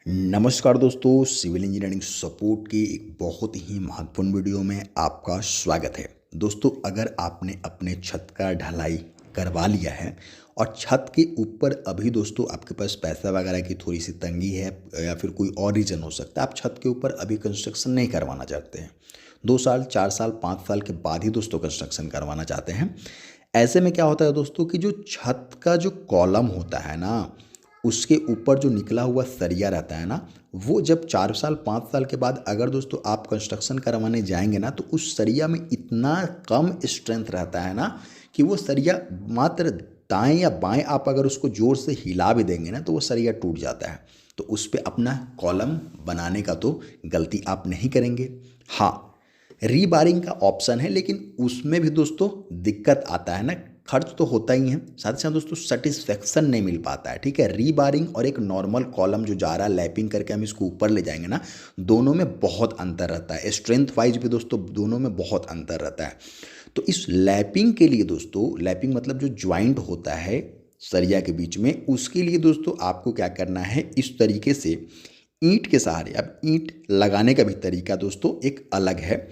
नमस्कार दोस्तों, civil engineering support की एक बहुत ही महत्वपूर्ण वीडियो में आपका स्वागत है। दोस्तों, अगर आपने अपने छत का ढलाई करवा लिया है और छत के ऊपर अभी दोस्तों आपके पास पैसा वगैरह की थोड़ी सी तंगी है या फिर कोई और रीज़न हो सकता है, आप छत के ऊपर अभी कंस्ट्रक्शन नहीं करवाना चाहते हैं, 2 साल 4 साल 5 साल के बाद ही दोस्तों कंस्ट्रक्शन करवाना चाहते हैं। ऐसे में क्या होता है दोस्तों कि जो छत का जो कॉलम होता है ना, उसके ऊपर जो निकला हुआ सरिया रहता है ना, वो जब 4 साल 5 साल के बाद अगर दोस्तों आप कंस्ट्रक्शन करवाने जाएंगे ना, तो उस सरिया में इतना कम स्ट्रेंथ रहता है ना कि वो सरिया मात्र दाएं या बाएं आप अगर उसको ज़ोर से हिला भी देंगे ना, तो वो सरिया टूट जाता है। तो उस पे अपना कॉलम बनाने का तो गलती आप नहीं करेंगे। हाँ, रीबारिंग का ऑप्शन है, लेकिन उसमें भी दोस्तों दिक्कत आता है ना, खर्च तो होता ही है, साथ ही साथ दोस्तों सेटिस्फेक्शन नहीं मिल पाता है। ठीक है, रीबारिंग और एक नॉर्मल कॉलम जो जा रहा है लैपिंग करके हम इसको ऊपर ले जाएंगे ना, दोनों में बहुत अंतर रहता है। स्ट्रेंथ वाइज भी दोस्तों दोनों में बहुत अंतर रहता है। तो इस लैपिंग के लिए दोस्तों, लैपिंग मतलब जो ज्वाइंट होता है सरिया के बीच में, उसके लिए दोस्तों आपको क्या करना है, इस तरीके से ईंट के सहारे, अब ईंट लगाने का भी तरीका दोस्तों एक अलग है।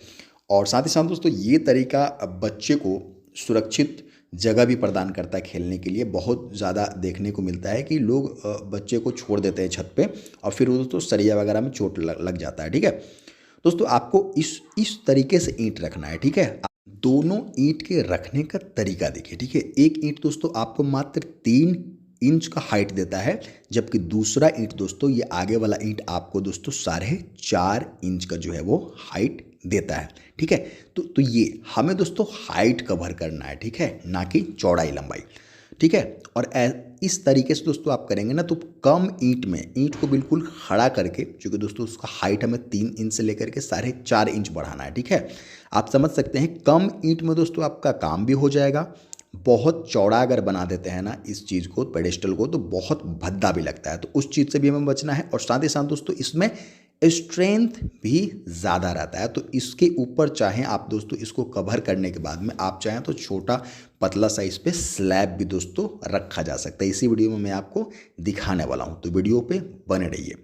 और साथ ही साथ दोस्तों ये तरीका बच्चे को सुरक्षित जगह भी प्रदान करता है खेलने के लिए। बहुत ज़्यादा देखने को मिलता है कि लोग बच्चे को छोड़ देते हैं छत पे और फिर वो दोस्तों सरिया वगैरह में चोट लग जाता है। ठीक है दोस्तों, आपको इस तरीके से ईंट रखना है। ठीक है, दोनों ईंट के रखने का तरीका देखिए। ठीक है, एक ईंट दोस्तों आपको मात्र 3 इंच का हाइट देता है, जबकि दूसरा ईंट दोस्तों, ये आगे वाला ईंट आपको दोस्तों 4.5 इंच का जो है वो हाइट देता है। ठीक है, तो ये हमें दोस्तों हाइट कवर करना है। ठीक है, ना कि चौड़ाई लंबाई। ठीक है, और इस तरीके से दोस्तों आप करेंगे ना, तो कम ईंट में ईंट को बिल्कुल खड़ा करके, क्योंकि दोस्तों उसका हाइट हमें 3 इंच से लेकर के 4.5 इंच बढ़ाना है। ठीक है, आप समझ सकते हैं, कम ईंट में दोस्तों आपका काम भी हो जाएगा। बहुत चौड़ा अगर बना देते हैं ना इस चीज़ को, पेडेस्टल को, तो बहुत भद्दा भी लगता है, तो उस चीज़ से भी हमें बचना है। और साथ ही साथ दोस्तों इसमें स्ट्रेंथ भी ज़्यादा रहता है, तो इसके ऊपर चाहें आप दोस्तों, इसको कवर करने के बाद में आप चाहें तो छोटा पतला सा इस पे स्लैब भी दोस्तों रखा जा सकता है। इसी वीडियो में मैं आपको दिखाने वाला हूँ, तो वीडियो पे बने रहिए।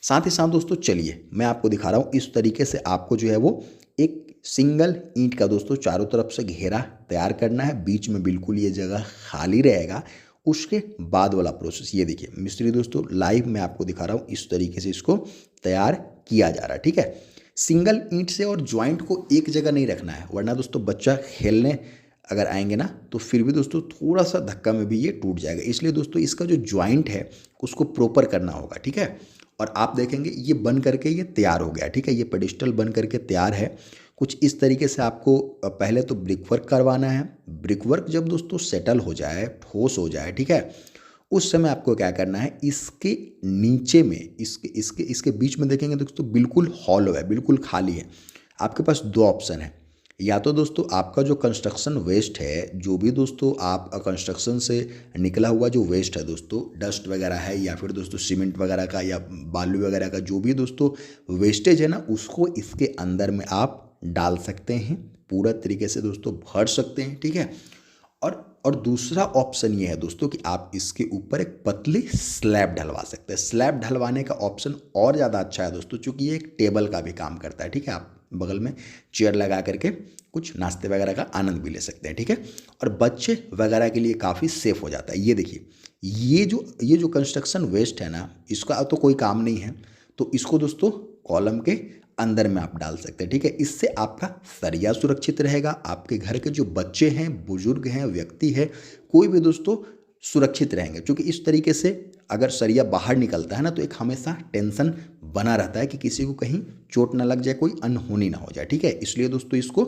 साथ ही साथ दोस्तों चलिए मैं आपको दिखा रहा हूँ, इस तरीके से आपको जो है वो एक सिंगल ईंट का दोस्तों चारों तरफ से घेरा तैयार करना है, बीच में बिल्कुल ये जगह खाली रहेगा। उसके बाद वाला प्रोसेस ये देखिए, मिस्त्री दोस्तों लाइव मैं आपको दिखा रहा हूँ, इस तरीके से इसको तैयार किया जा रहा है। ठीक है, सिंगल ईंट से और ज्वाइंट को एक जगह नहीं रखना है, वरना दोस्तों बच्चा खेलने अगर आएंगे ना, तो फिर भी दोस्तों थोड़ा सा धक्का में भी ये टूट जाएगा। इसलिए दोस्तों इसका जो ज्वाइंट है उसको प्रॉपर करना होगा। ठीक है, और आप देखेंगे ये बन करके ये तैयार हो गया। ठीक है, ये पेडिस्टल बन करके तैयार है। कुछ इस तरीके से आपको पहले तो ब्रिक वर्क करवाना है। ब्रिक वर्क जब दोस्तों सेटल हो जाए, ठोस हो जाए, ठीक है, उस समय आपको क्या करना है, इसके नीचे में इसके इसके इसके बीच में देखेंगे दोस्तों बिल्कुल हॉलो है, बिल्कुल खाली है। आपके पास 2 ऑप्शन है, या तो दोस्तों आपका जो कंस्ट्रक्शन वेस्ट है, जो भी दोस्तों आप कंस्ट्रक्शन से निकला हुआ जो वेस्ट है दोस्तों, डस्ट वगैरह है या फिर दोस्तों सीमेंट वगैरह का या बालू वगैरह का जो भी दोस्तों वेस्टेज है ना, उसको इसके अंदर में आप डाल सकते हैं, पूरा तरीके से दोस्तों भर सकते हैं। ठीक है, और दूसरा ऑप्शन ये है दोस्तों कि आप इसके ऊपर एक पतली स्लैब ढलवा सकते हैं। स्लैब ढलवाने का ऑप्शन और ज़्यादा अच्छा है दोस्तों, क्योंकि ये एक टेबल का भी काम करता है। ठीक है, आप बगल में चेयर लगा करके कुछ नाश्ते वगैरह का आनंद भी ले सकते हैं। ठीक है, और बच्चे वगैरह के लिए काफ़ी सेफ हो जाता है। ये देखिए, ये जो कंस्ट्रक्शन वेस्ट है ना, इसका तो कोई काम नहीं है, तो इसको दोस्तों कॉलम के अंदर में आप डाल सकते हैं। ठीक है, इससे आपका सरिया सुरक्षित रहेगा, आपके घर के जो बच्चे हैं, बुजुर्ग हैं, व्यक्ति है, कोई भी दोस्तों सुरक्षित रहेंगे। क्योंकि इस तरीके से अगर सरिया बाहर निकलता है ना, तो एक हमेशा टेंशन बना रहता है कि किसी को कहीं चोट ना लग जाए, कोई अनहोनी ना हो जाए। ठीक है, इसलिए दोस्तों इसको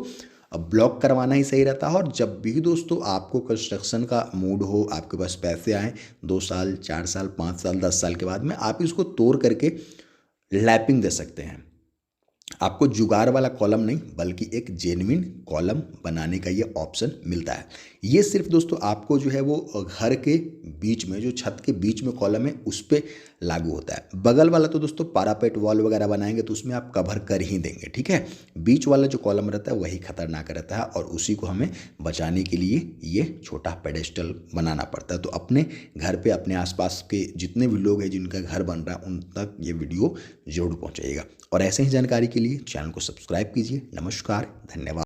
ब्लॉक करवाना ही सही रहता है। और जब भी दोस्तों आपको कंस्ट्रक्शन का मूड हो, आपके पास पैसे आए, 2 साल 4 साल 5 साल 10 साल के बाद में आप इसको तोड़ करके लैपिंग दे सकते हैं। आपको जुगाड़ वाला कॉलम नहीं, बल्कि एक जेन्युइन कॉलम बनाने का ये ऑप्शन मिलता है। ये सिर्फ दोस्तों आपको जो है वो घर के बीच में, जो छत के बीच में कॉलम है उस पे लागू होता है। बगल वाला तो दोस्तों पारापेट वॉल वगैरह बनाएंगे तो उसमें आप कवर कर ही देंगे, ठीक है। बीच वाला जो कॉलम रहता है वही खतरनाक रहता है और उसी को हमें बचाने के लिए ये छोटा पेडेस्टल बनाना पड़ता है। तो अपने घर पे अपने आसपास के जितने भी लोग हैं जिनका घर बन रहा है उन तक ये वीडियो जरूर पहुंचाइएगा। और ऐसे ही जानकारी के लिए चैनल को सब्सक्राइब कीजिए। नमस्कार, धन्यवाद।